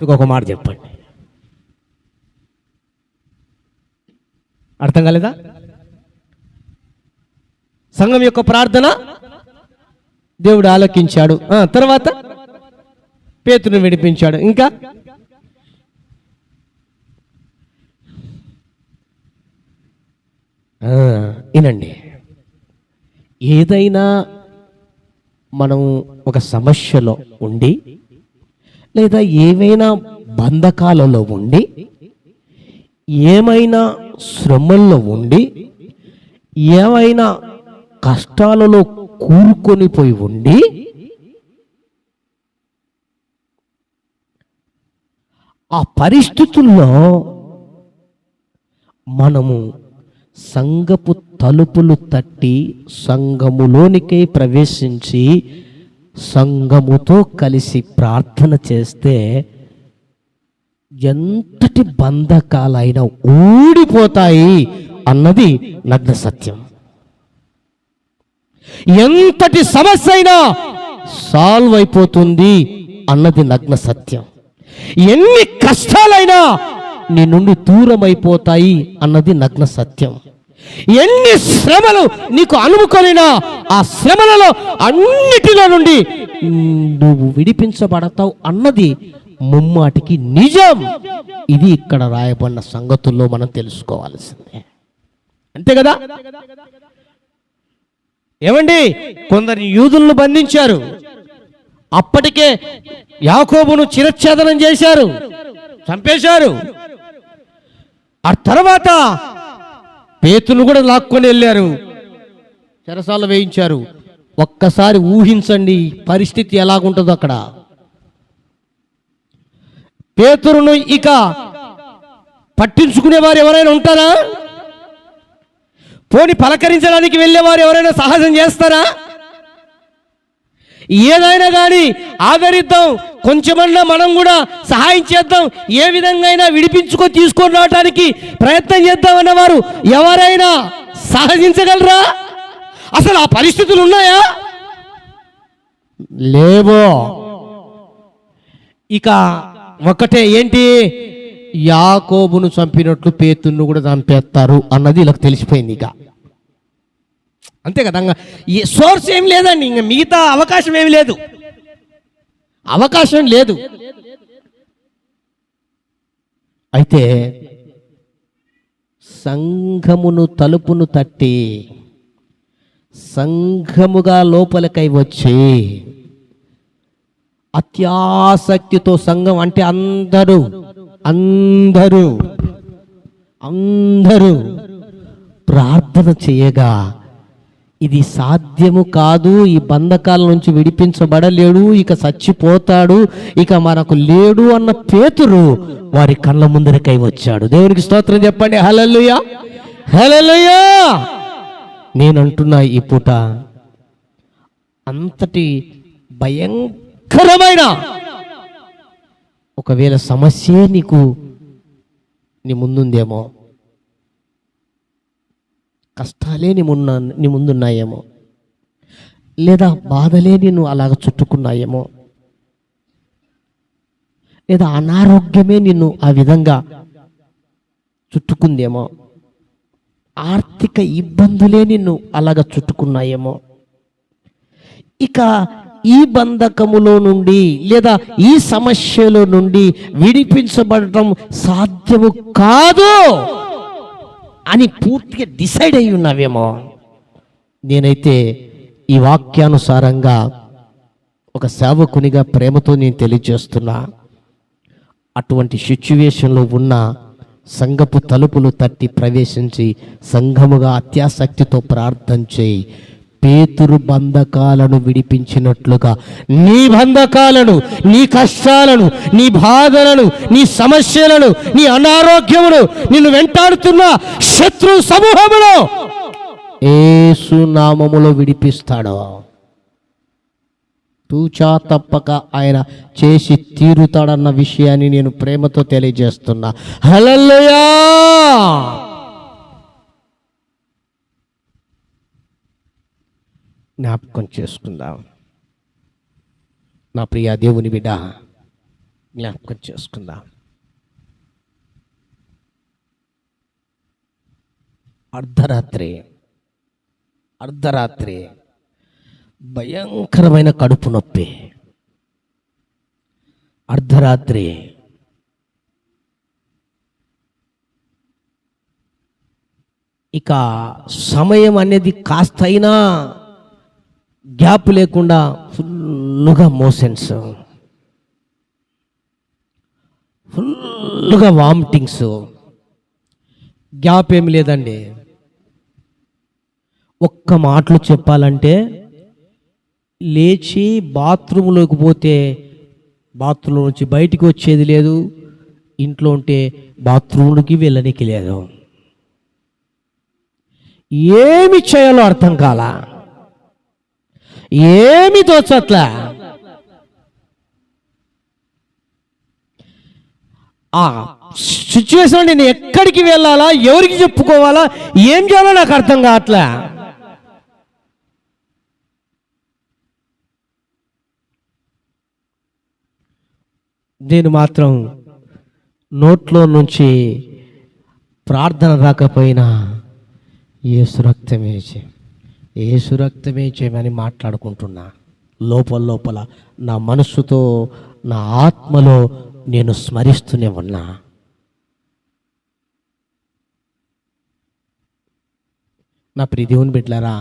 ఒక మాట చెప్పండి. అర్థం కాలేదా? సంఘం యొక్క ప్రార్థన దేవుడు ఆలకించాడు. తర్వాత పేతురుని విడిపించాడు. ఇంకా వినండి, ఏదైనా మనం ఒక సమస్యలో ఉండి లేదా ఏవైనా బంధకాలలో ఉండి ఏమైనా శ్రమల్లో ఉండి ఏమైనా కష్టాలలో కూరుకొని పోయి ఉండి ఆ పరిస్థితుల్లో మనము సంఘపు తలుపులు తట్టి సంఘములోనికై ప్రవేశించి సంఘముతో కలిసి ప్రార్థన చేస్తే ఎంతటి బంధకాలైనా ఊడిపోతాయి అన్నది నగ్న సత్యం. ఎంతటి సమస్య అయినా సాల్వ్ అయిపోతుంది అన్నది నగ్న సత్యం. ఎన్ని కష్టాలైనా నీ నుండి దూరం అయిపోతాయి అన్నది నగ్న సత్యం. ఎన్ని శ్రమలు నీకు అనుముకొనినా ఆ శ్రమలలో అన్నిటిలో నుండి నువ్వు విడిపించబడతావు అన్నది ముమ్మాటికి నిజం. ఇది ఇక్కడ రాయబడిన సంగతుల్లో మనం తెలుసుకోవాల్సిందే. అంతే కదా? ఏమండి, కొందరు యూదులను బంధించారు. అప్పటికే యాకోబును చిరచ్ఛేదనం చేశారు, చంపేశారు. ఆ తర్వాత పేతురును కూడా లాక్కొని వెళ్ళారు, చెరసాల వేయించారు. ఒక్కసారి ఊహించండి పరిస్థితి ఎలాగుంటుందో అక్కడ. పేతురును ఇక పట్టించుకునేవారు ఎవరైనా ఉంటారా? పోని పలకరించడానికి వెళ్ళేవారు ఎవరైనా సాహసం చేస్తారా? ఏదైనా కానీ ఆదరిద్దాం, కొంచెమన్నా మనం కూడా సహాయం చేద్దాం, ఏ విధంగా అయినా విడిపించుకొని తీసుకొని రావడానికి ప్రయత్నం చేద్దాం అన్నవారు ఎవరైనా సాహసించగలరా? అసలు ఆ పరిస్థితులు ఉన్నాయా? లేవో. ఇక ఒకటే, ఏంటి? యాకోబును చంపినట్లు పేతురును కూడా చంపేస్తారు అన్నది ఇలా తెలిసిపోయింది. ఇక అంతే కదా, ఈ సోర్స్ ఏం లేదండి, ఇంకా మిగతా అవకాశం ఏమి లేదు, అవకాశం లేదు. అయితే సంఘమును తలుపును తట్టి సంఘముగా లోపలికై వచ్చి అత్యాసక్తితో, సంఘం అంటే అందరూ అందరూ అందరూ ప్రార్థన చేయగా, ఇది సాధ్యము కాదు, ఈ బంధకాల నుంచి విడిపించబడలేడు, ఇక చచ్చిపోతాడు, ఇక మనకు లేడు అన్న పేతురు వారి కళ్ళ ముందరికై వచ్చాడు. దేవునికి స్తోత్రం చెప్పండి. హల్లెలూయా, హల్లెలూయా. నేనంటున్నా, ఈ పూట అంతటి భయంకరమైన ఒకవేళ సమస్యే నీ ముందుందేమో, కష్టాలే నీ ముందున్నాయేమో, లేదా బాధలే నిన్ను అలాగ చుట్టుకున్నాయేమో, లేదా అనారోగ్యమే నిన్ను ఆ విధంగా చుట్టుకుందేమో, ఆర్థిక ఇబ్బందులే నిన్ను అలాగ చుట్టుకున్నాయేమో. ఇక ఈ బంధకములో నుండి లేదా ఈ సమస్యలో నుండి విడిపించబడటం సాధ్యము కాదు అని పూర్తిగా డిసైడ్ అయి ఉన్నావేమో. నేనైతే ఈ వాక్యానుసారంగా ఒక సేవకునిగా ప్రేమతో నేను తెలియజేస్తున్నా, అటువంటి సిచ్యువేషన్లో ఉన్న సంఘపు తలుపులు తట్టి ప్రవేశించి సంఘముగా అత్యాసక్తితో ప్రార్థన చేయి. పేతురు బంధకాలను విడిపించినట్లుగా నీ బంధకాలను, నీ కష్టాలను, నీ బాధలను, నీ సమస్యలను, నీ అనారోగ్యమును, నిన్ను వెంటాడుతున్న శత్రు సమూహములో యేసు నామములో విడిపిస్తాడు. తూచా తప్పక ఆయన చేసి తీరుతాడన్న విషయాన్ని నేను ప్రేమతో తెలియజేస్తున్నా. హల్లెలూయా. జ్ఞాపకం చేసుకుందాం. నా ప్రియ దేవుని బిడ్డ, జ్ఞాపకం చేసుకుందాం. అర్ధరాత్రి భయంకరమైన కడుపు నొప్పి. అర్ధరాత్రి ఇక సమయం అనేది కాస్త అయినా గ్యాప్ లేకుండా ఫుల్గా మోషన్స్, ఫుల్గా వామిటింగ్స్, గ్యాప్ ఏమి లేదండి. ఒక్క మాటలు చెప్పాలంటే లేచి బాత్రూంలోకి పోతే బాత్రూమ్ నుంచి బయటికి వచ్చేది లేదు, ఇంట్లో ఉంటే బాత్రూంలోకి వెళ్ళనికి లేదు. ఏమి చేయాలో అర్థం కాలా, ఏమి తోచట్లా. ఆ సిచ్యువేషన్ నేను ఎక్కడికి వెళ్ళాలా, ఎవరికి చెప్పుకోవాలా, ఏం చేయాలో నాకు అర్థం కావట్లే. నేను మాత్రం నోట్లో నుంచి ప్రార్థన రాకపోయినా యేసు రక్తమే చేయమని మాట్లాడుకుంటున్నా. లోపల నా మనస్సుతో, నా ఆత్మలో నేను స్మరిస్తూనే ఉన్నా. నా ప్రియ దేవుని బిడ్డలారా,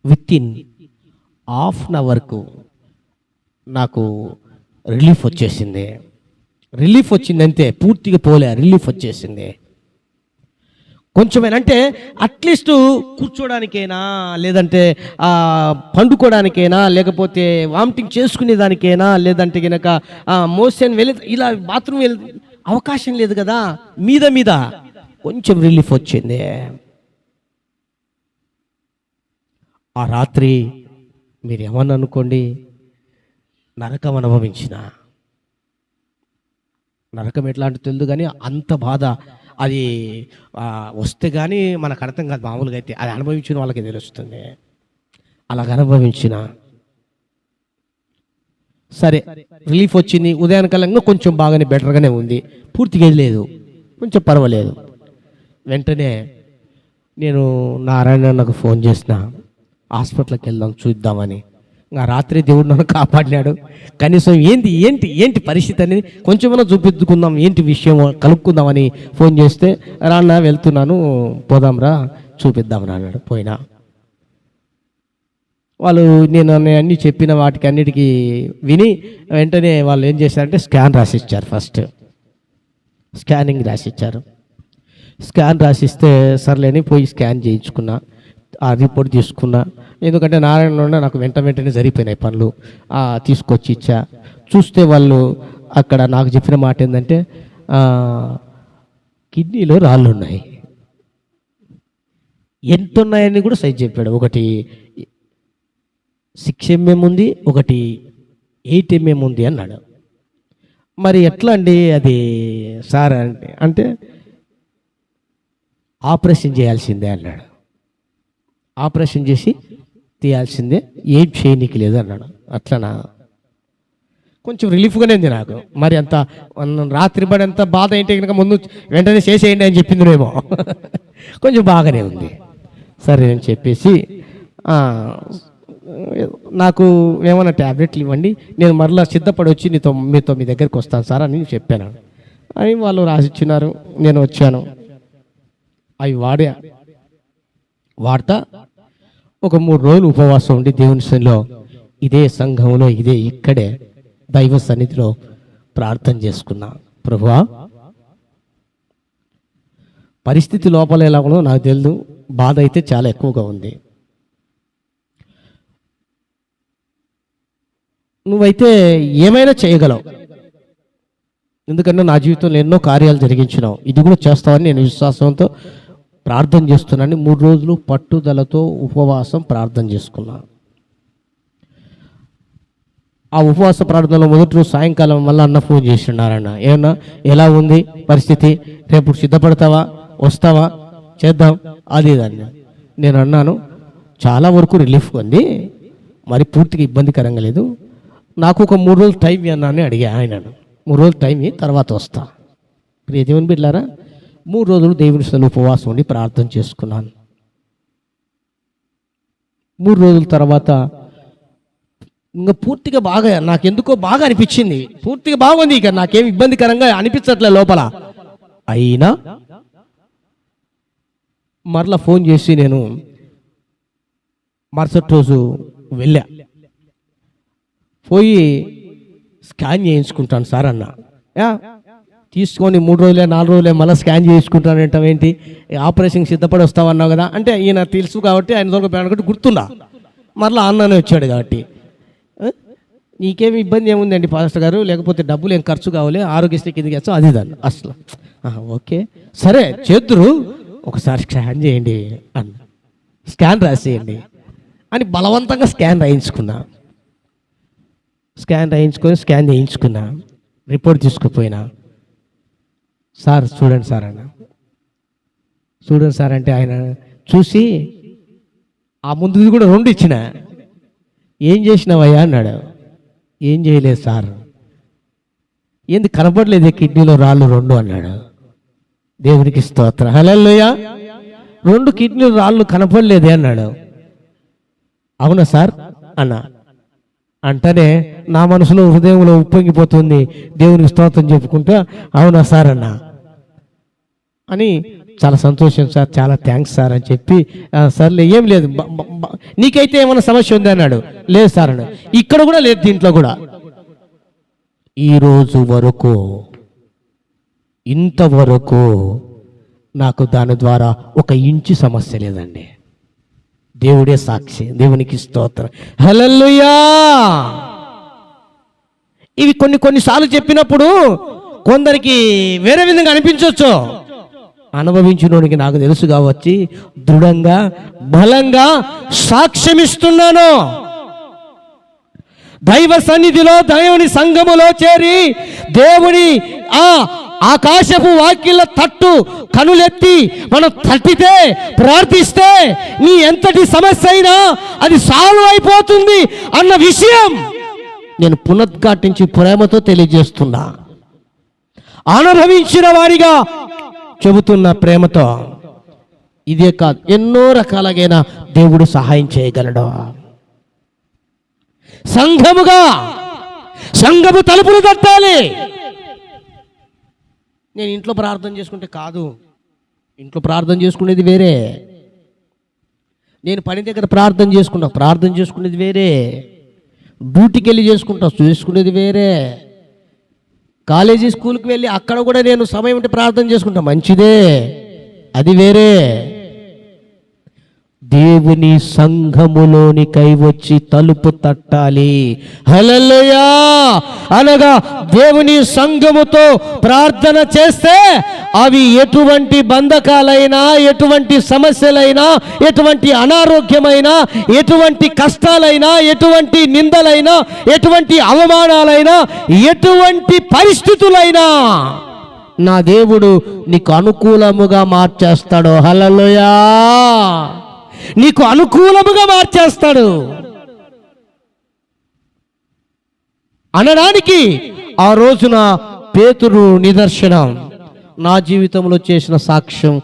వితిన్ హాఫ్ అన్ అవర్కు నాకు రిలీఫ్ వచ్చేసింది. అంతే, పూర్తిగా పోలే, రిలీఫ్ వచ్చేసింది. కొంచెమేనా అంటే అట్లీస్ట్ కూర్చోడానికైనా, లేదంటే పండుకోవడానికైనా, లేకపోతే వామిటింగ్ చేసుకునేదానికైనా, లేదంటే కనుక మోషన్ వెళ్ళి ఇలా బాత్రూమ్ వెళ్ళి అవకాశం లేదు కదా, మీద కొంచెం రిలీఫ్ వచ్చింది. ఆ రాత్రి మీరు ఏమన్నా అనుకోండి, నరకం అనుభవించిన. నరకం ఎట్లాంటి తెలియదు కానీ అంత బాధ అది వస్తే కానీ మనకు అర్థం కాదు. మామూలుగా అయితే అది అనుభవించిన వాళ్ళకి తెలుస్తుంది. అలాగ అనుభవించిన. సరే, రిలీఫ్ వచ్చింది. ఉదయానికల్లా కొంచెం బాగానే బెటర్గానే ఉంది, పూర్తిగా లేదు, కొంచెం పర్వాలేదు. వెంటనే నేను నారాయణ నాకు ఫోన్ చేసిన, హాస్పిటల్కి వెళ్దాం చూద్దామని. ఆ రాత్రి దేవుడు నన్ను కాపాడినాడు. కనీసం ఏంటి పరిస్థితి అనేది కొంచెమైనా చూపించుకుందాం, ఏంటి విషయం కలుపుకుందామని ఫోన్ చేస్తే, రాన్న వెళ్తున్నాను, పోదాంరా చూపిద్దామని అన్నాడు. పోయినా వాళ్ళు నేను అన్ని చెప్పిన వాటికి అన్నిటికీ విని వెంటనే వాళ్ళు ఏం చేశారంటే స్కాన్ రాసిచ్చారు. ఫస్ట్ స్కానింగ్ రాసిచ్చారు. స్కాన్ రాసిస్తే సర్లేని పోయి స్కాన్ చేయించుకున్నా, ఆ రిపోర్ట్ తీసుకున్నా. ఎందుకంటే నారాయణలో నాకు వెంటనే జరిగిపోయినాయి పనులు. తీసుకొచ్చి ఇచ్చా. చూస్తే వాళ్ళు అక్కడ నాకు చెప్పిన మాట ఏంటంటే, కిడ్నీలో రాళ్ళు ఉన్నాయి. ఎంత ఉన్నాయని కూడా సైజ్ చెప్పాడు. ఒకటి 6 mm ఉంది, ఒకటి 8 mm ఉంది అన్నాడు. మరి ఎట్లా అండి అది సార్ అంటే ఆపరేషన్ చేయాల్సిందే అన్నాడు. ఆపరేషన్ చేసి తీయాల్సిందే, ఏం చేయనీకి లేదు అన్నాడు. అట్లనా, కొంచెం రిలీఫ్గానే ఉంది నాకు. మరి అంత రాత్రి పడి అంత బాధ ఏంటి కనుక ముందు వెంటనే చేసేయండి అని చెప్పిందినేమో. కొంచెం బాగానే ఉంది. సరే అని చెప్పేసి నాకు ఏమన్నా ట్యాబ్లెట్లు ఇవ్వండి, నేను మరలా సిద్ధపడి వచ్చి మీతో మీ దగ్గరికి వస్తాను సార్ అని చెప్పాను. అని వాళ్ళు రాసిచ్చినారు. నేను వచ్చాను. అవి వాడతా ఒక 3 రోజులు ఉపవాసం ఉండి దేవుని సన్నిధిలో, ఇదే సంఘంలో, ఇక్కడే దైవ సన్నిధిలో ప్రార్థన చేసుకున్నా. ప్రభువా, పరిస్థితి లోపల ఎలా ఉన్నదో నాకు తెలియదు, బాధ అయితే చాలా ఎక్కువగా ఉంది. నువ్వైతే ఏమైనా చేయగలవు, ఎందుకంటే నా జీవితంలో ఎన్నో కార్యాలు జరిగించినావు, ఇది కూడా చేస్తావని నేను విశ్వాసంతో ప్రార్థన చేస్తున్నాను. 3 రోజులు పట్టుదలతో ఉపవాసం ప్రార్థన చేసుకున్నా. ఆ ఉపవాస ప్రార్థనలో మొదటి రోజు సాయంకాలం మళ్ళీ అన్న ఫోన్ చేస్తున్నారన్న, ఏమన్నా ఎలా ఉంది పరిస్థితి, రేపు సిద్ధపడతావా, వస్తావా, చేద్దాం అది దాన్ని. నేను అన్నాను, చాలా వరకు రిలీఫ్ ఉంది, మరి పూర్తిగా ఇబ్బందికరంగా లేదు, నాకు ఒక 3 రోజులు టైం అన్నానని అడిగా ఆయనను. 3 రోజులు టైం తర్వాత వస్తా. ప్రియ దేవుని బిడ్డలారా, 3 రోజులు దేవుని సన్నిధిలో ఉపవాసం ఉండి ప్రార్థన చేసుకున్నాను. 3 రోజుల తర్వాత ఇంకా పూర్తిగా బాగా, నాకెందుకో బాగా అనిపించింది, పూర్తిగా బాగుంది, ఇక నాకేం ఇబ్బందికరంగా అనిపించట్లే లోపల. అయినా మరలా ఫోన్ చేసి నేను మరుసటి రోజు వెళ్ళా. పోయి స్కాన్ చేయించుకుంటాను సార్ అన్న. తీసుకొని 3 రోజులే 4 రోజులే మళ్ళీ స్కాన్ చేయించుకుంటాను అంటాం ఏంటి, ఆపరేషన్ సిద్ధపడి వస్తామన్నావు కదా అంటే, ఈయన తెలుసు కాబట్టి ఆయన దొరకపోయాను గుర్తుందా, మరలా అన్ననే వచ్చాడు కాబట్టి నీకేమి ఇబ్బంది ఏముందండి పాస్టర్ గారు, లేకపోతే డబ్బులు ఏం ఖర్చు కావాలి, ఆరోగ్యశ్రీ కిందకి వచ్చాం అది దాన్ని అసలు. ఓకే సరే చేద్దురు, ఒకసారి స్కాన్ చేయండి అన్న, స్కాన్ రాసేయండి అని బలవంతంగా స్కాన్ రాయించుకున్నా. స్కాన్ చేయించుకున్నా, రిపోర్ట్ తీసుకుపోయినా. సార్ చూడండి సార్ అన్న. చూడండి సార్ అంటే ఆయన చూసి ఆ ముందుది కూడా 2 ఇచ్చిన. ఏం చేసినావయ్యా అన్నాడు. ఏం చేయలేదు సార్. ఏంది కనపడలేదు కిడ్నీలో రాళ్ళు 2 అన్నాడు. దేవునికి స్తోత్రం, హల్లెలూయా. 2 కిడ్నీ రాళ్ళు కనపడలేదే అన్నాడు. అవునా సార్ అన్న. అంటనే నా మనసులో హృదయంలో ఉప్పొంగిపోతుంది, దేవునికి స్తోత్రం చెప్పుకుంటా అవునా సార్ అన్న అని, చాలా సంతోషం సార్, చాలా థ్యాంక్స్ సార్ అని చెప్పి, సర్లే ఏం లేదు, నీకైతే ఏమైనా సమస్య ఉంది అన్నాడు. లేదు సార్ అన్నాడు. ఇక్కడ కూడా లేదు, దీంట్లో కూడా. ఈరోజు వరకు ఇంతవరకు నాకు దాని ద్వారా 1 ఇంచు సమస్య లేదండి. దేవుడే సాక్షి, దేవునికి స్తోత్రం, హల్లెలూయా. ఇవి కొన్నిసార్లు చెప్పినప్పుడు కొందరికి వేరే విధంగా అనిపించవచ్చు. అనుభవించినోడికి నాకు తెలుసు కావచ్చు, దృఢంగా బలంగా సాక్ష్యమిస్తున్నాను. దైవ సన్నిధిలో, దేవుని సంఘములో చేరి దేవుని ఆకాశపు వాకిళ్ళ తట్టు కనులెత్తి మనం తట్టితే, ప్రార్థిస్తే నీ ఎంతటి సమస్య అయినా అది సాల్వ్ అయిపోతుంది అన్న విషయం నేను పునరుద్ఘాటించి ప్రేమతో తెలియజేస్తున్నా. అనుభవించిన వారిగా చెబుతున్న ప్రేమతో. ఇదే కాదు, ఎన్నో రకాలైన దేవుడు సహాయం చేయగలడు. సంఘము తలుపులు తట్టాలి. నేను ఇంట్లో ప్రార్థన చేసుకుంటే కాదు, ఇంట్లో ప్రార్థన చేసుకునేది వేరే, నేను పని దగ్గర ప్రార్థన చేసుకునేది వేరే, డ్యూటీకి వెళ్ళి చేసుకునేది వేరే, కాలేజీ స్కూల్కి వెళ్ళి అక్కడ కూడా నేను సమయం ఉంటే ప్రార్థన చేసుకుంటా, మంచిదే, అది వేరే. దేవుని సంఘములోనికై వచ్చి తలుపు తట్టాలి, హల్లెలూయా. అనగా దేవుని సంఘముతో ప్రార్థన చేస్తే అవి ఎటువంటి బంధకాలైనా, ఎటువంటి సమస్యలైనా, ఎటువంటి అనారోగ్యమైనా, ఎటువంటి కష్టాలైనా, ఎటువంటి నిందలైనా, ఎటువంటి అవమానాలైనా, ఎటువంటి పరిస్థితులైనా నా దేవుడు నీకు అనుకూలముగా మార్చేస్తాడు, హల్లెలూయా. నీకు అనుకూలముగా మార్చేస్తాడు అనడానికి ఆ రోజున పేతురు నిదర్శనం. నా జీవితంలో చేసిన సాక్ష్యం,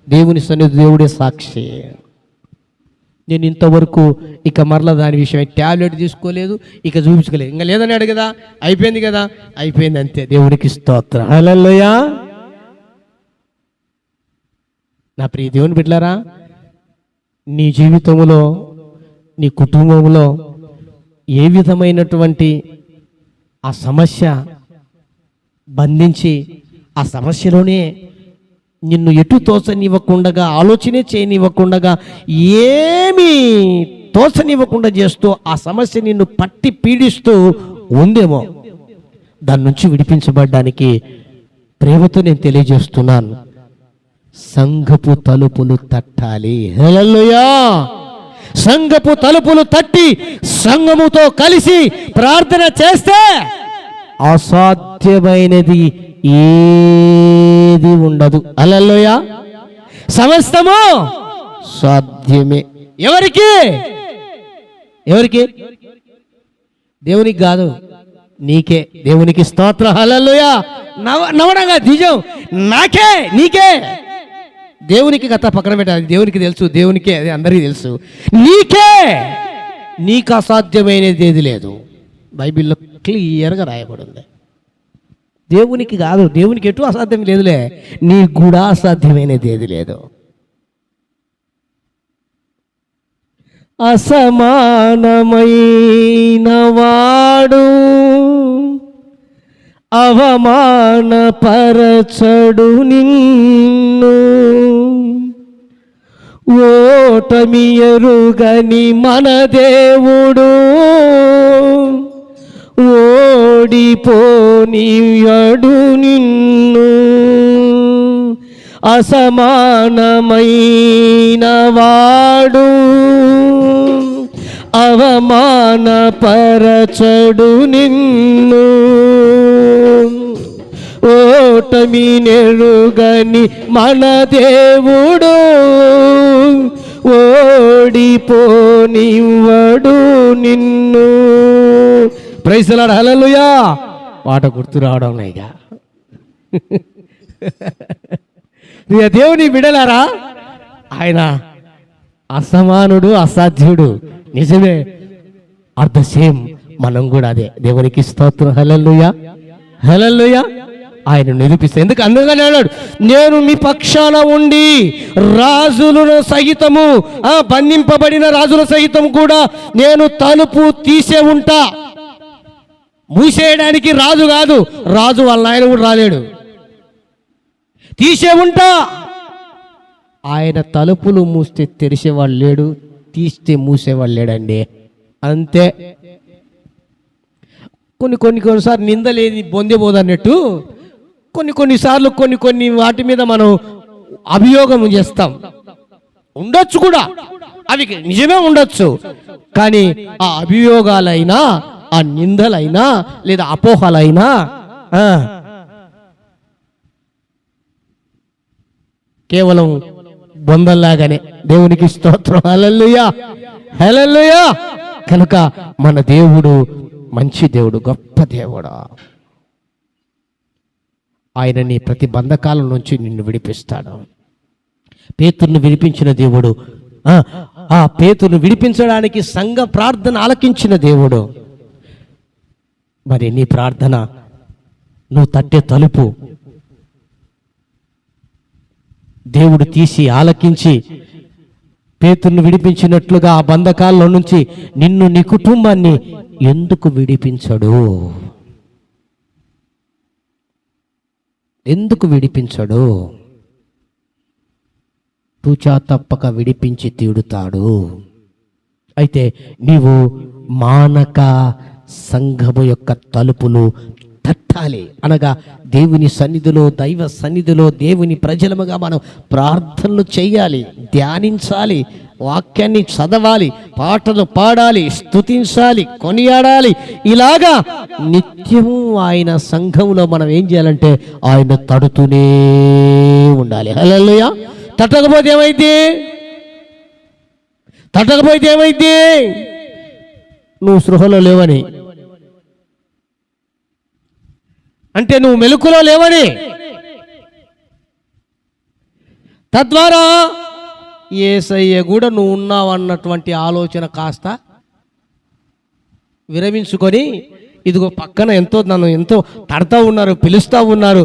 దేవుని సన్నిధి, దేవుడే సాక్షి. నేను ఇంతవరకు ఇక మరలా దాని విషయం ట్యాబ్లెట్ తీసుకోలేదు, ఇక చూపించుకోలేదు. ఇంకా లేదన్నాడు కదా, అయిపోయింది కదా, అయిపోయింది అంతే. దేవునికి స్తోత్రం, హల్లెలూయా. నా ప్రియ దేవుని బిడ్డలారా, నీ జీవితంలో, నీ కుటుంబంలో ఏ విధమైనటువంటి ఆ సమస్య బంధించి ఆ సమస్యలోనే నిన్ను ఎటు తోచనివ్వకుండా, ఆలోచనే చేయనివ్వకుండా, ఏమీ తోచనివ్వకుండా చేస్తూ ఆ సమస్య నిన్ను పట్టి పీడిస్తూ ఉందేమో, దాని నుంచి విడిపించబడ్డానికి ప్రేమతో నేను తెలియజేస్తున్నాను. సంఘపు తలుపులు తట్టాలి, హల్లెలూయా. సంఘపు తలుపులు తట్టి సంఘముతో కలిసి ప్రార్థన చేస్తే అసాధ్యమైనది ఏది ఉండదు, హల్లెలూయా. సమస్తము సాధ్యమే. ఎవరికి? దేవునికి కాదు, నీకే. దేవునికి స్తోత్రం. హల్లెలూయా. నవడంగా నిజం, నాకే, నీకే. దేవునికి కథ పక్కన పెట్టాలి, దేవునికి తెలుసు, దేవునికే, అది అందరికీ తెలుసు. నీకే, నీకు అసాధ్యమైనది ఏది లేదు. బైబిల్లో క్లియర్గా రాయబడింది. దేవునికి కాదు, దేవునికి ఎటు అసాధ్యం లేదులే, నీకు కూడా అసాధ్యమైనది ఏది లేదు. అసమానమైన వాడు అవమానపరచడు నిన్ను, ఓటమి ఎరుగని మన దేవుడు ఓడిపోనియడు నిన్ను. అసమానమైన వాడు అవమానపరచడు నిన్ను, ఓటమి నెరుగని మన దేవుడు ఓడిపోనివ్వడు నిన్ను. Praise the lord. హల్లెలూయా. పాట గుర్తు రావడం లేగా. దేవుని బిడ్డలారా, ఆయన అసమానుడు, అసాధ్యుడు. నిజమే, అట్ ద సేమ్ మనం కూడా అదే. దేవునికి స్తోత్రం. హల్లెలూయా, హల్లెలూయా. ఆయన నిరూపిస్తే అందుకని అన్నాడు, నేను మీ పక్షాన ఉండి రాజులను సహితము, బంధింపబడిన రాజుల సహితం కూడా నేను తలుపు తీసే ఉంటా. మూసేయడానికి రాజు కాదు, రాజు వాళ్ళ ఆయన కూడా రాలేడు. తీసే ఉంటా. ఆయన తలుపులు మూస్తే తెరిచేవాడు లేడు, తీస్తే మూసేవాడు లేడండి. అంతే. కొన్నిసార్లు నిందలేని బొందెబోదన్నట్టు కొన్నిసార్లు కొన్ని వాటి మీద మనం అభియోగం చేస్తాం. ఉండొచ్చు కూడా, అవి నిజమే ఉండొచ్చు. కానీ ఆ అభియోగాలైనా, ఆ నిందలైనా, లేదా అపోహలైనా కేవలం బొందల్లాగానే. దేవునికి స్తోత్రం. హల్లెలూయా, హల్లెలూయా. కనుక మన దేవుడు మంచి దేవుడు, గొప్ప దేవుడు. ఆయన నీ ప్రతి బంధకాల నుంచి నిన్ను విడిపిస్తాడు. పేతురును విడిపించిన దేవుడు, ఆ పేతురును విడిపించడానికి సంఘ ప్రార్థన ఆలకించిన దేవుడు. మరి నీ ప్రార్థన, నువ్వు తట్టే తలుపు దేవుడు తీసి ఆలకించి పేతురును విడిపించినట్లుగా ఆ బంధకాల్లో నుంచి నిన్ను, నీ కుటుంబాన్ని ఎందుకు విడిపించడు? ఎందుకు విడిపించడు? తూచా తప్పక విడిపించి తీడుతాడు. అయితే నీవు మానక సంఘము యొక్క తలుపులు తట్టాలి. అనగా దేవుని సన్నిధిలో, దైవ సన్నిధిలో దేవుని ప్రజలముగా మనం ప్రార్థనలు చేయాలి, ధ్యానించాలి, వాక్యాన్ని చదవాలి, పాటలు పాడాలి, స్తుతించాలి, కొనియాడాలి. ఇలాగా నిత్యము ఆయన సంఘంలో మనం ఏం చేయాలంటే ఆయన తడుతూనే ఉండాలి. హల్లెలూయా. తట్టకపోతే ఏమైంది? నువ్వు సృహలో లేవని, అంటే నువ్వు మెలకులో లేవని. తద్వారా యేసయ్య కూడా నువ్వు ఉన్నావు అన్నటువంటి ఆలోచన కాస్త విరమించుకొని, ఇదిగో పక్కన నన్ను ఎంతో తడతా ఉన్నారు, పిలుస్తూ ఉన్నారు,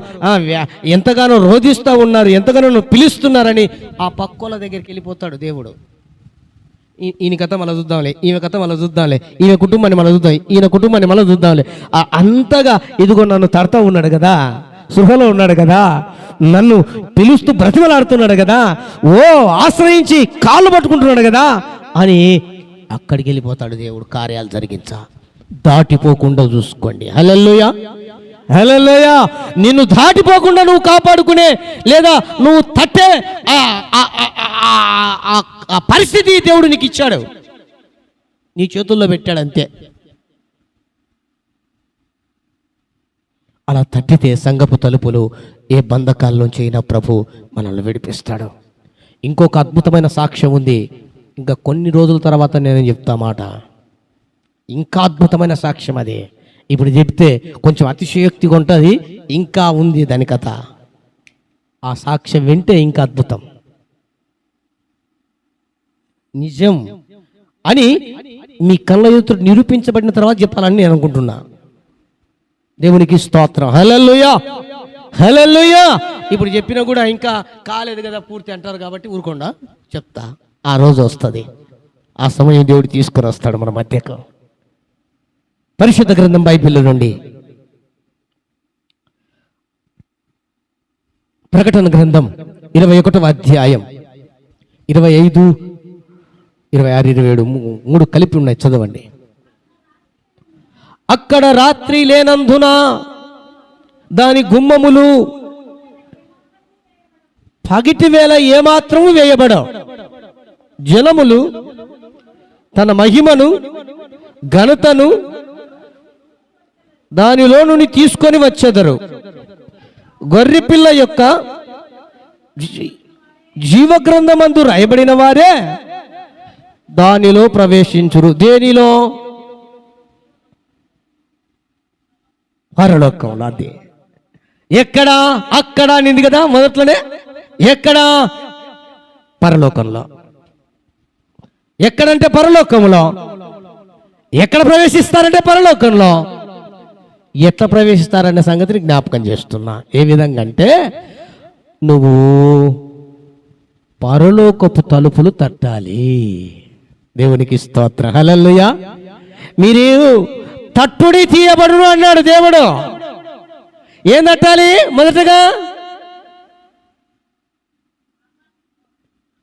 ఎంతగానో రోధిస్తూ ఉన్నారు, ఎంతగానో నువ్వు పిలుస్తున్నారని ఆ పక్కోల దగ్గరికి వెళ్ళిపోతాడు దేవుడు. ఈయన కథ మళ్ళీ చూద్దాంలే, ఈమె కథ మళ్ళీ చూద్దాంలే, ఈమె కుటుంబాన్ని మళ్ళీ చూద్దాం, ఈయన కుటుంబాన్ని మళ్ళీ చూద్దాంలే. అంతగా ఇదిగో నన్ను తడతా ఉన్నాడు కదా, సృహలో ఉన్నాడు కదా, నన్ను పిలుస్తూ బ్రతిమలాడుతున్నాడు కదా, ఆశ్రయించి కాళ్ళు పట్టుకుంటున్నాడు కదా అని అక్కడికి వెళ్ళిపోతాడు దేవుడు కార్యాలు జరిగించా. దాటిపోకుండా చూసుకోండి. హల్లెలూయా, హల్లెలూయా. నిన్ను దాటిపోకుండా నువ్వు కాపాడుకునే, లేదా నువ్వు తట్టే ఆ పరిస్థితి దేవుడు నీకు ఇచ్చాడు, నీ చేతుల్లో పెట్టాడు. అంతే. అలా తట్టితే సంఘపు తలుపులు ఏ బంధకాల్లోంచి అయినా ప్రభు మనల్ని విడిపిస్తాడు. ఇంకొక అద్భుతమైన సాక్ష్యం ఉంది. ఇంకా కొన్ని రోజుల తర్వాత నేను చెప్తా మాట. ఇంకా అద్భుతమైన సాక్ష్యం అది. ఇప్పుడు చెప్తే కొంచెం అతిశయోక్తిగా ఉంటుంది, ఇంకా ఉంది దాని కథ. ఆ సాక్ష్యం వింటే ఇంకా అద్భుతం. నిజం అని మీ కళ్ళ ఎదుట నిరూపించబడిన తర్వాత చెప్పాలని నేను అనుకుంటున్నా. దేవునికి స్తోత్రం. హల్లెలూయా, హల్లెలూయా. ఇప్పుడు చెప్పినా కూడా ఇంకా కాలేదు కదా పూర్తి అంటారు కాబట్టి ఊరుకోండా, చెప్తా. ఆ రోజు వస్తుంది, ఆ సమయం దేవుడు తీసుకొని వస్తాడు మన మధ్యకు. పరిశుద్ధ గ్రంథం బైబిల్ నుండి ప్రకటన గ్రంథం 21వ అధ్యాయం 25, 26, 27 3 కలిపి ఉన్నాయి, చదవండి. అక్కడ రాత్రి లేనందున దాని గుమ్మములు పగిటి వేళ ఏమాత్రము వేయబడవు. జనములు తన మహిమను ఘనతను దానిలో నుండి తీసుకొని వచ్చెదరు. గొర్రెపిల్ల యొక్క జీవగ్రంథమందు రాయబడిన వారే దానిలో ప్రవేశించురు. దేనిలో? పరలోకంలో. అది ఎక్కడ? అక్కడ నింది కదా మొదట్లోనే. ఎక్కడ? పరలోకంలో. ఎక్కడంటే పరలోకంలో. ఎక్కడ ప్రవేశిస్తారంటే పరలోకంలో. ఎట్లా ప్రవేశిస్తారనే సంగతిని జ్ఞాపకం చేస్తున్నా. ఏ విధంగా అంటే, నువ్వు పరలోకపు తలుపులు తట్టాలి. దేవునికి స్తోత్రం. హల్లెలూయా. మీరు తట్టుడి తీయబడును అన్నాడు దేవుడు. ఏం తట్టాలి? మొదటగా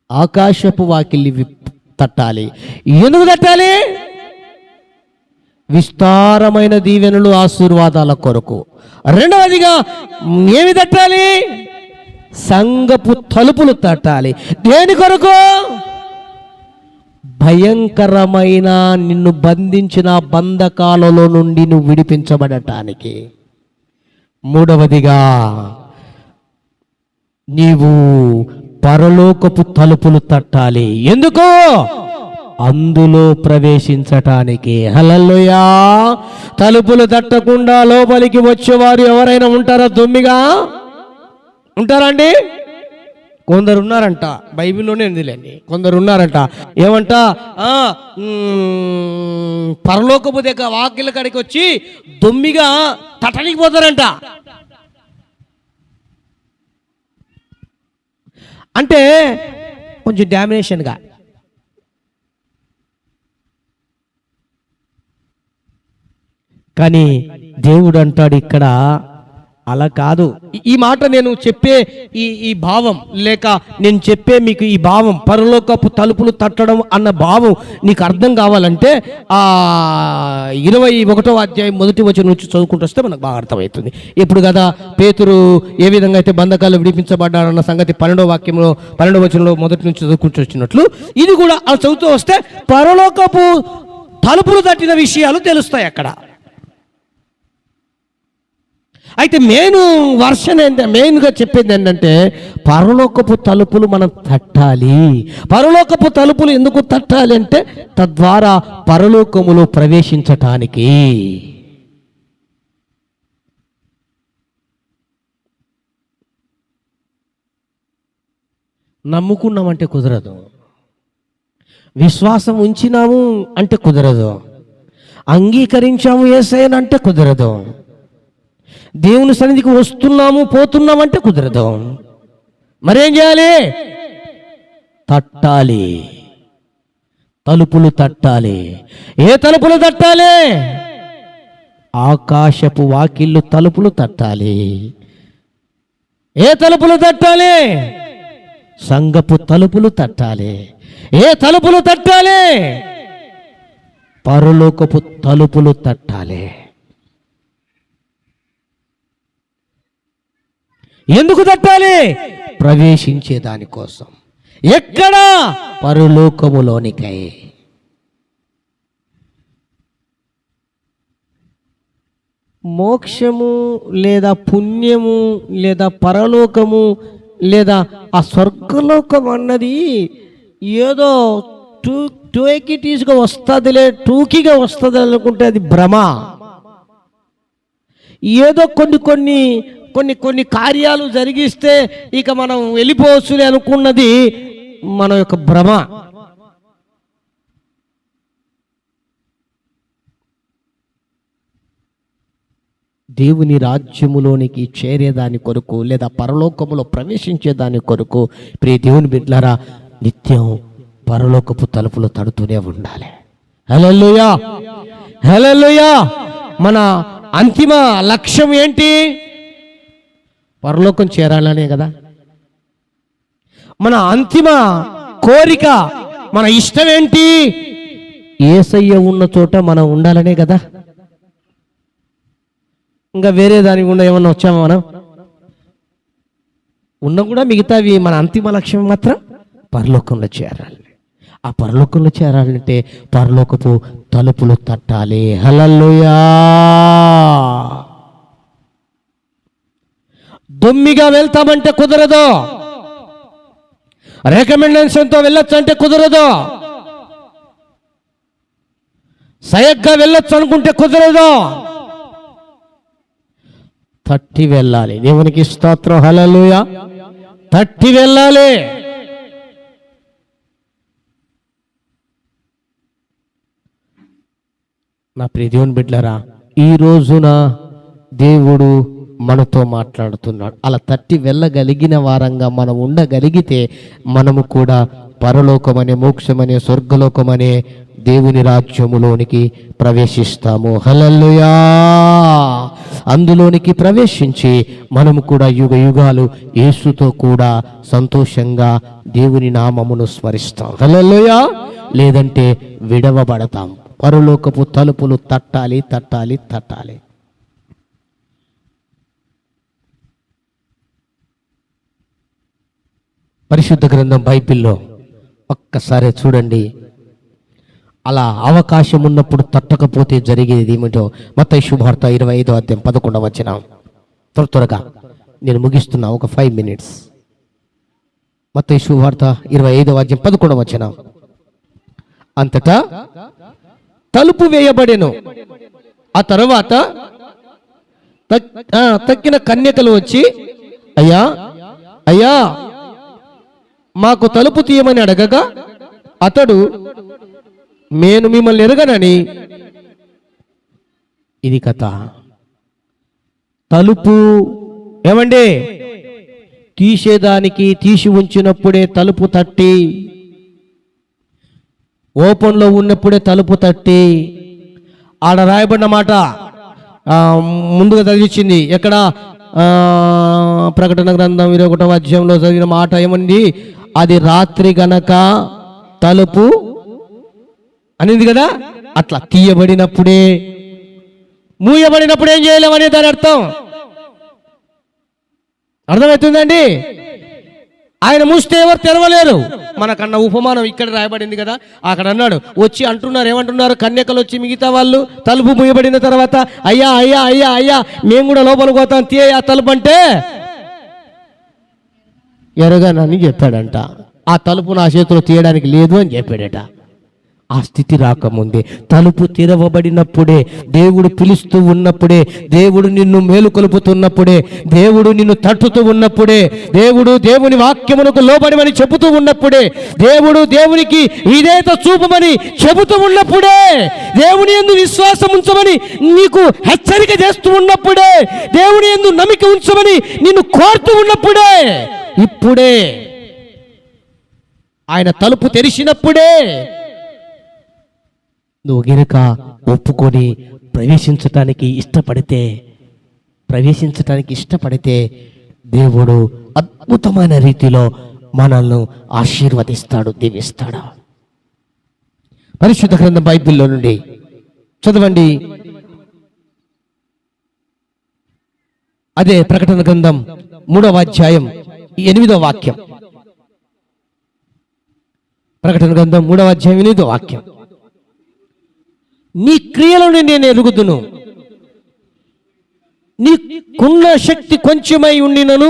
ఆకాశపు వాకిలి తట్టాలి. ఎందుకు తట్టాలి? విస్తారమైన దీవెనలు, ఆశీర్వాదాల కొరకు. రెండవదిగా ఏమి తట్టాలి? సంఘపు తలుపులు తట్టాలి. దేని కొరకు? భయంకరమైన నిన్ను బంధించిన బంధకాలలో నుండి నువ్వు విడిపించబడటానికి. మూడవదిగా నీవు పరలోకపు తలుపులు తట్టాలి. ఎందుకు? అందులో ప్రవేశించటానికి. హల్లెలూయా. తలుపులు తట్టకుండా లోపలికి వచ్చేవారు ఎవరైనా ఉంటారా? దొమ్మిగా ఉంటారండి? కొందరు ఉన్నారంట, బైబిల్లోనే ఉందిలేండి. కొందరు ఉన్నారంట, ఏమంట, పరలోకపు దగ్గర వాకిళ్ళ కాడికి వచ్చి దొమ్మిగా తట్టనికి పోతారంట. అంటే కొంచెం డామినేషన్గా. కానీ దేవుడు అంటాడు ఇక్కడ, అలా కాదు. ఈ మాట నేను చెప్పే ఈ భావం, లేక నేను చెప్పే మీకు ఈ భావం, పరలోకపు తలుపులు తట్టడం అన్న భావం నీకు అర్థం కావాలంటే ఆ 21వ అధ్యాయం 1వ వచనం నుంచి చదువుకుంటూ వస్తే మనకు బాగా అర్థమవుతుంది. ఇప్పుడు కదా పేతురు ఏ విధంగా అయితే బంధకాలు విడిపించబడ్డాడన్న సంగతి 12వ వచనంలో మొదటి నుంచి చదువుకుంటూ వచ్చినట్లు, ఇది కూడా అలా చదువుతూ వస్తే పరలోకపు తలుపులు తట్టిన విషయాలు తెలుస్తాయి అక్కడ. అయితే మెయిన్గా చెప్పేది ఏంటంటే, పరలోకపు తలుపులు మనం తట్టాలి. పరలోకపు తలుపులు ఎందుకు తట్టాలి అంటే, తద్వారా పరలోకములో ప్రవేశించటానికి. నమ్ముకున్నామంటే కుదరదు, విశ్వాసం ఉంచినాము అంటే కుదరదు, అంగీకరించాము యేసయ్యనంటే కుదరదు, దేవుని సన్నిధికి వస్తున్నాము పోతున్నామంటే కుదరదు. మరేం చేయాలి? తట్టాలి, తలుపులు తట్టాలి. ఏ తలుపులు తట్టాలి? ఆకాశపు వాకిళ్ళు తలుపులు తట్టాలి. ఏ తలుపులు తట్టాలి? సంఘపు తలుపులు తట్టాలి. ఏ తలుపులు తట్టాలి? పరలోకపు తలుపులు తట్టాలి. ఎందుకు తట్టాలి? ప్రవేశించే దానికోసం. ఎక్కడ? పరలోకములోనికై. మోక్షము లేదా పుణ్యము లేదా పరలోకము లేదా ఆ స్వర్గలోకం అన్నది ఏదో టేక్ ఇట్ ఈజీగా వస్తుందిలే, టూకీగా వస్తుంది అనుకుంటే అది భ్రమ. ఏదో కొన్ని కార్యాలు జరిగిస్తే ఇక మనం వెళ్ళిపోవచ్చులే అనుకున్నది మన యొక్క భ్రమ. దేవుని రాజ్యములోనికి చేరేదాని కొరకు లేదా పరలోకములో ప్రవేశించేదాని కొరకు ప్రియ దేవుని బిడ్డలారా నిత్యం పరలోకపు తలుపులు తడుతూనే ఉండాలి. హల్లెలూయా, హల్లెలూయా. మన అంతిమ లక్ష్యం ఏంటి? పరలోకం చేరాలనే కదా. మన అంతిమ కోరిక, మన ఇష్టం ఏంటి? యేసయ్య ఉన్న చోట మనం ఉండాలనే కదా. ఇంకా వేరే దానికి కూడా ఏమన్నా వచ్చామా? మనం ఉన్న కూడా మిగతావి మన అంతిమ లక్ష్యం మాత్రం పరలోకంలో చేరాలి. ఆ పరలోకంలో చేరాలంటే పరలోకపు తలుపులు తట్టాలి. హల్లెలూయా. దొమ్మిగా వెళ్తామంటే కుదరదు, రికమెండేషన్తో వెళ్ళొచ్చు అంటే కుదరదు, సయగ్గా వెళ్ళొచ్చు అనుకుంటే కుదరదు. తట్టి వెళ్ళాలి. దేవునికి స్తోత్రం. హల్లెలూయా. తట్టి వెళ్ళాలి. నా ప్రియ దేవుని బిడ్డలారా, ఈ రోజున దేవుడు మనతో మాట్లాడుతున్నాడు. అలా తట్టి వెళ్ళగలిగిన వారంగా మనం ఉండగలిగితే మనము కూడా పరలోకమనే, మోక్షమనే, స్వర్గలోకమనే దేవుని రాజ్యములోనికి ప్రవేశిస్తాము. హల్లెలూయా. అందులోనికి ప్రవేశించి మనము కూడా యుగ యుగాలు యేసుతో కూడా సంతోషంగా దేవుని నామమును స్మరిస్తాం. హల్లెలూయా. లేదంటే విడవబడతాం. పరలోకపు తలుపులు తట్టాలి, తట్టాలి, తట్టాలి. పరిశుద్ధ గ్రంథం బైబిల్లో ఒక్కసారి చూడండి. అలా అవకాశం ఉన్నప్పుడు తట్టకపోతే జరిగేది ఏమిటో మత్తయి శుభవార్త 25వ అధ్యాయం 11వ వచనం. త్వరగా నేను ముగిస్తున్నా, ఒక 5 minutes. మత్తయి శుభవార్త 25వ అధ్యాయం 11వ వచనం. అంతటా తలుపు వేయబడెను. ఆ తర్వాత తక్కిన కన్యకలు వచ్చి, అయ్యా అయ్యా మాకు తలుపు తీయమని అడగగా అతడు, నేను మిమ్మల్ని ఎరగనని. ఇది కథ. తలుపు ఏమండి తీసేదానికి తీసి ఉంచినప్పుడే తలుపు తట్టి, ఓపెన్లో ఉన్నప్పుడే తలుపు తట్టి, ఆడ రాయబడిన మాట ముందుగా చదివించింది. ఎక్కడ? ప్రకటన గ్రంథం 21వ అధ్యాయంలో చదివిన మాట ఏమండి? అది రాత్రి గనక తలుపు అనేది కదా. అట్లా తీయబడినప్పుడే, మూయబడినప్పుడు ఏం చేయలేమనే దాని అర్థం. అర్థమవుతుందండి? ఆయన మూస్తే ఎవరు తెరవలేరు. మనకన్న ఉపమానం ఇక్కడ రాయబడింది కదా. అక్కడ అన్నాడు, వచ్చి అంటున్నారు, ఏమంటున్నారు? కన్యకలు వచ్చి మిగతా వాళ్ళు తలుపు మూయబడిన తర్వాత, అయ్యా అయ్యా అయ్యా అయ్యా మేము కూడా లోపలికి పోతాం, తీయ తలుపు అంటే ఎరగనని చెప్పాడంట. ఆ తలుపు నా చేతిలో తీయడానికి లేదు అని చెప్పాడట. ఆ స్థితి రాకముందే, తలుపు తెరవబడినప్పుడే, దేవుడు పిలుస్తూ ఉన్నప్పుడే, దేవుడు నిన్ను మేలుకొలుపుతున్నప్పుడే, దేవుడు నిన్ను తట్టుతూ ఉన్నప్పుడే, దేవుడు దేవుని వాక్యమునకు లోబడమని చెబుతూ ఉన్నప్పుడే, దేవుడు దేవునికి విధేయత చూపమని చెబుతూ ఉన్నప్పుడే, దేవుని యందు విశ్వాసం ఉంచమని నీకు హెచ్చరిక చేస్తూ ఉన్నప్పుడే, దేవుని యందు నమ్మిక ఉంచమని నిన్ను కోరుతూ ఉన్నప్పుడే, ఇప్పుడే ఆయన తలుపు తెరిచినప్పుడే నువ్వు గినక ఒప్పుకొని ప్రవేశించటానికి ఇష్టపడితే దేవుడు అద్భుతమైన రీతిలో మనల్ని ఆశీర్వదిస్తాడు, దీవిస్తాడు. పరిశుద్ధ గ్రంథం బైబిల్లో నుండి చదవండి. అదే ప్రకటన గ్రంథం 3వ అధ్యాయం 8వ వాక్యం. ప్రకటన గ్రంథం 3వ అధ్యాయం 8వ వాక్యం. నీ క్రియలను నేను ఎరుగుదును, నీకున్న శక్తి కొంచెమై ఉండినను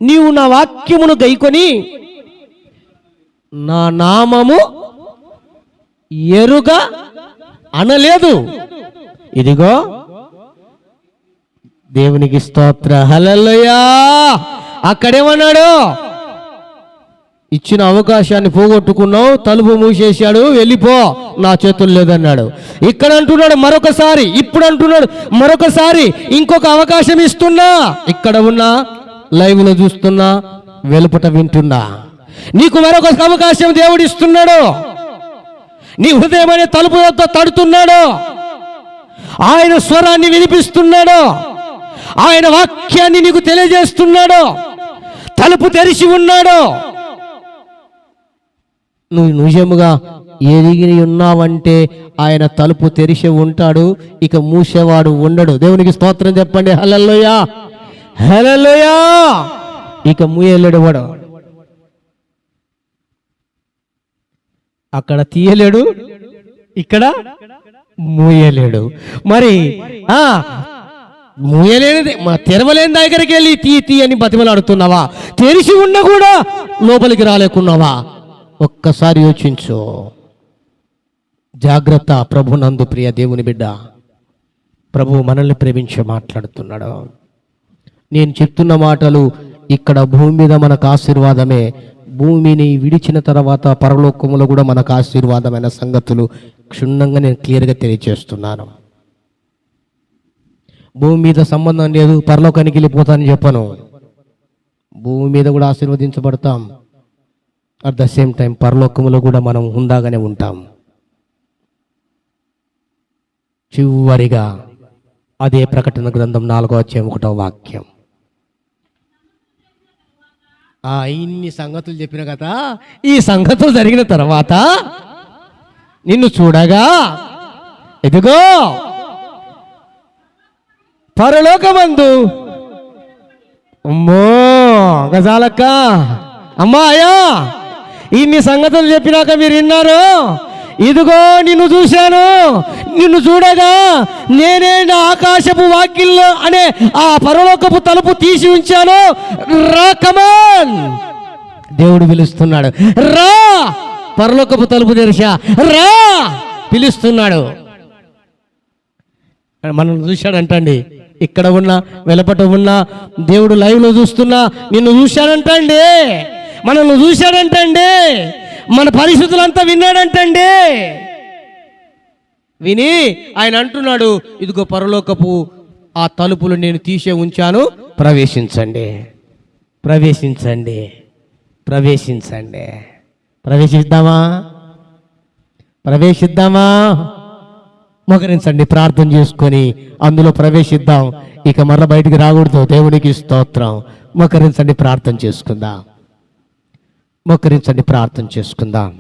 నీవు నా వాక్యమును గైకొని నా నామము ఎరుగ అనలేదు. ఇదిగో దేవునికి స్తోత్ర, హల్లెలూయా. అక్కడేమన్నాడు? ఇచ్చిన అవకాశాన్ని పోగొట్టుకున్నావు, తలుపు మూసేశాడు, వెళ్ళిపో, నా చేతులు లేదన్నాడు. ఇక్కడ అంటున్నాడు మరొకసారి, ఇప్పుడు అంటున్నాడు మరొకసారి, ఇంకొక అవకాశం ఇస్తున్నా. ఇక్కడ ఉన్నా, లైవ్ లో చూస్తున్నా, వెలుపట వింటున్నా, నీకు మరొక అవకాశం దేవుడు ఇస్తున్నాడు. నీ హృదయం అనే తలుపు వద్ద తడుతున్నాడు. ఆయన స్వరాన్ని వినిపిస్తున్నాడు. ఆయన వాక్యాన్ని నీకు తెలియజేస్తున్నాడు. తలుపు తెరిచి ఉన్నాడు. నువ్వు నిజముగా ఎరిగి ఉన్నావంటే ఆయన తలుపు తెరిచి ఉంటాడు, ఇక మూసేవాడు ఉండడు. దేవునికి స్తోత్రం చెప్పండి, హల్లెలూయా, హల్లెలూయా. ఇక మూయలేడు వాడు. అక్కడ తీయలేడు, ఇక్కడ మూయలేడు. మరి మూయలేనిది, తెరవలేని దగ్గరికి వెళ్ళి తీ అని బతిమలాడుతున్నావా? తెరిచి ఉన్నా కూడా లోపలికి రాలేకున్నావా? ఒక్కసారి యోచించు. జాగ్రత్త, ప్రభునందు ప్రియ దేవుని బిడ్డ. ప్రభు మనల్ని ప్రేమించి మాట్లాడుతున్నాడు. నేను చెప్తున్న మాటలు ఇక్కడ భూమి మీద మనకు ఆశీర్వాదమే. భూమిని విడిచిన తర్వాత పరలోకములో కూడా మనకు ఆశీర్వాదమైన సంగతులు క్షుణ్ణంగా నేను క్లియర్గా తెలియజేస్తున్నాను. భూమి మీద సంబంధం లేదు, పరలోకానికి వెళ్ళిపోతానని చెప్పను. భూమి మీద కూడా ఆశీర్వదించబడతాం. అట్ ద సేమ్ టైం పరలోకములో కూడా మనం హుందాగానే ఉంటాం. చివరిగా అదే ప్రకటన గ్రంథం 4:1 ఇన్ని సంగతులు చెప్పిన కదా, ఈ సంగతులు జరిగిన తర్వాత నిన్ను చూడగా ఇదిగో పరలోకమందు, అమ్మో గజాలక్క, అమ్మాయా, ఇన్ని సంగతులు చెప్పినాక మీరు విన్నారు. ఇదిగో నిన్ను చూశాను, నిన్ను చూడగా నేనే నా ఆకాశపు వాకిల్లో అనే ఆ పరలోకపు తలుపు తీసి ఉంచాను. రా, కమాన్. దేవుడు పిలుస్తున్నాడు, రా, పరలోకపు తలుపు తెరిచా, రా, పిలుస్తున్నాడు. మనం చూశాడంటండి. ఇక్కడ ఉన్నా, వెలపట ఉన్నా, దేవుడు లైవ్ లో చూస్తున్నా, నిన్ను చూశాడంటండి, మనల్ని చూశాడంటండి, మన పరిస్థితులంతా విన్నాడంటండి. విని ఆయన అంటున్నాడు, ఇదిగో పరలోకపు ఆ తలుపులు నేను తీసే ఉంచాను, ప్రవేశించండి, ప్రవేశించండి, ప్రవేశించండి. ప్రవేశిద్దామా? ప్రవేశిద్దామా? మోకరించండి, ప్రార్థన చేసుకొని అందులో ప్రవేశిద్దాం. ఇక మరల బయటికి రాకూడదు. దేవునికి స్తోత్రం. మోకరించండి, ప్రార్థన చేసుకుందాం. మోకరించండి, ప్రార్థన చేసుకుందాం.